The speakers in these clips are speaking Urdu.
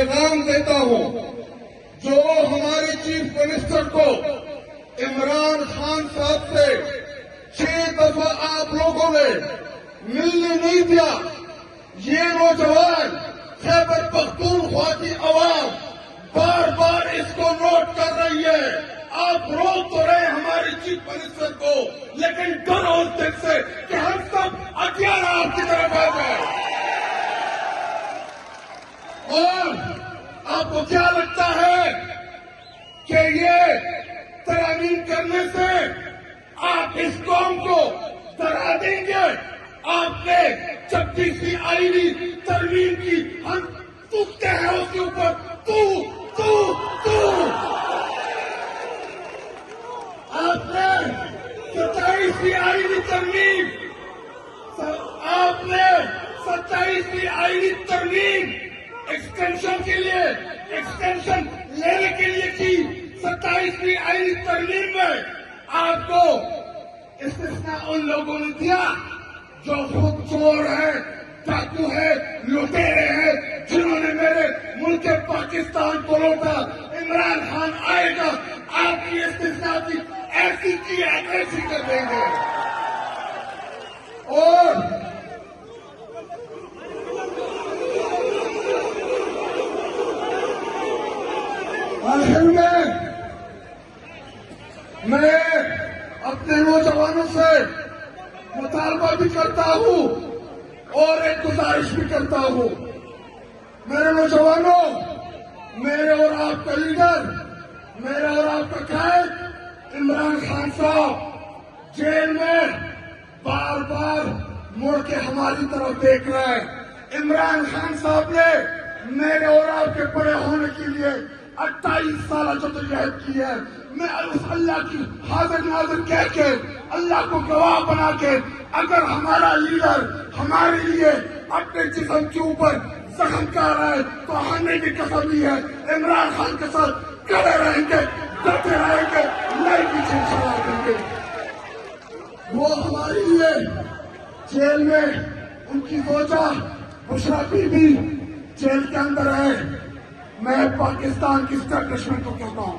پیغام دیتا ہوں، جو ہمارے چیف منسٹر کو عمران خان صاحب سے 6 دفعہ آپ لوگوں نے ملنے نہیں دیا، یہ نوجوان خیبر پختونخوا کی عوام بار بار اس کو نوٹ کر رہی ہے۔ آپ روک تو رہے ہمارے چیف منسٹر کو، لیکن ڈر اس دن سے کہ ہم سب اکیلا آپ کی طرف آ جائیں۔ اور آپ کو کیا لگتا ہے کہ یہ ترامیم کرنے سے آپ اس قوم کو ڈرا دیں گے؟ آپ نے 26ویں آئینی ترمیم کی، ہم تھوکتے ہیں اس کے اوپر، آپ نے 27ویں آئینی ترمیم، آپ نے 27ویں آئینی ترمیم ایکسٹینشن کے لیے، ایکسٹینشن لینے کے لیے کی۔ 27ویں آئینی ترمیم میں آپ کو استثناء ان لوگوں نے دیا جو خود چور ہے، ڈاکو ہے، لٹیرے ہیں، جنہوں نے میرے ملک پاکستان کو لوٹا۔ عمران خان آئے گا، آپ کی استثناء کی ایسی کی ایسی کر دیں گے۔ اور آخر میں اپنے نوجوانوں سے مطالبہ بھی کرتا ہوں اور ایک گزارش بھی کرتا ہوں۔ میرے نوجوانوں، میرے اور آپ کا لیڈر، میرے اور آپ کا قائد عمران خان صاحب جیل میں بار بار مڑ کے ہماری طرف دیکھ رہے ہیں۔ عمران خان صاحب نے میرے اور آپ کے بڑے ہونے کے لیے 28 سالہ جدوجہد کی ہے۔ میں اللہ کی حاضر ناظر کہہ کے، اللہ کو گواہ بنا کے، اگر ہمارا لیڈر ہمارے لیے اپنے جسم کے اوپر زخم کر رہا ہے تو ہمیں بھی قسم لی ہے عمران خان کے ساتھ کھڑے رہیں گے، ڈٹے رہیں گے، نہیں پیچھے چھڑا دیں گے۔ وہ ہمارے لیے جیل میں ان کی زوجہ بشرا بی بی جیل کے اندر ہے۔ میں پاکستان کی اسٹیبلشمنٹ کو کہتا ہوں،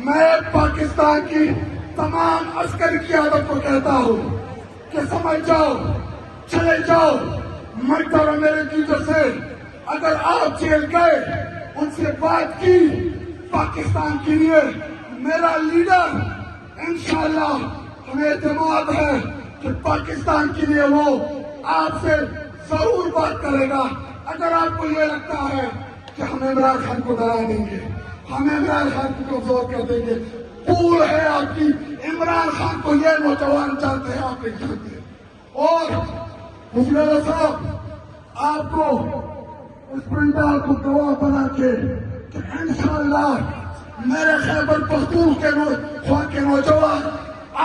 میں پاکستان کی تمام عسکری قیادت کو کہتا ہوں کہ سمجھ جاؤ، چلے جاؤ، مت ڈرو میرے لیڈر سے۔ اگر آپ جیل گئے، ان سے بات کی پاکستان کے لیے، میرا لیڈر انشاءاللہ ہمیں اعتماد ہے کہ پاکستان کے لیے وہ آپ سے ضرور بات کرے گا۔ اگر آپ کو یہ لگتا ہے کہ ہم عمران خان کو ڈرا دیں گے، ہم عمران خان کو کمزور کر دیں گے، بھول ہے آپ کی۔ عمران خان کو یہ نوجوان جانتے ہیں، آپ نہیں جانتے۔ اور حسین صاحب، آپ کو اس پنڈال کو گواہ بنا کے کہ انشاءاللہ میرے خیبر پختونخوا کے نوجوان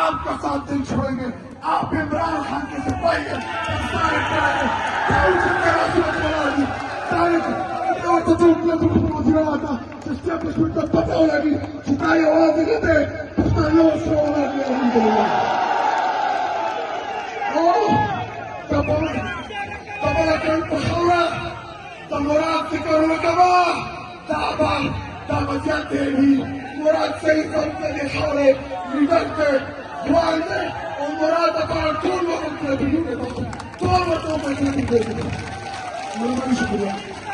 آپ کا ساتھ نہیں چھوڑیں گے۔ آپ عمران خان کے سپاہی ہیں، پتہ ہونا بھی چھٹائی آواز دیتے مراد ذکر لگا دعوت جاتے بھی مراد صحیح کرتے دکھاڑے لیڈر کے جوان میں اور مراد اپنا ٹول وقت میں بھی تو شکریہ۔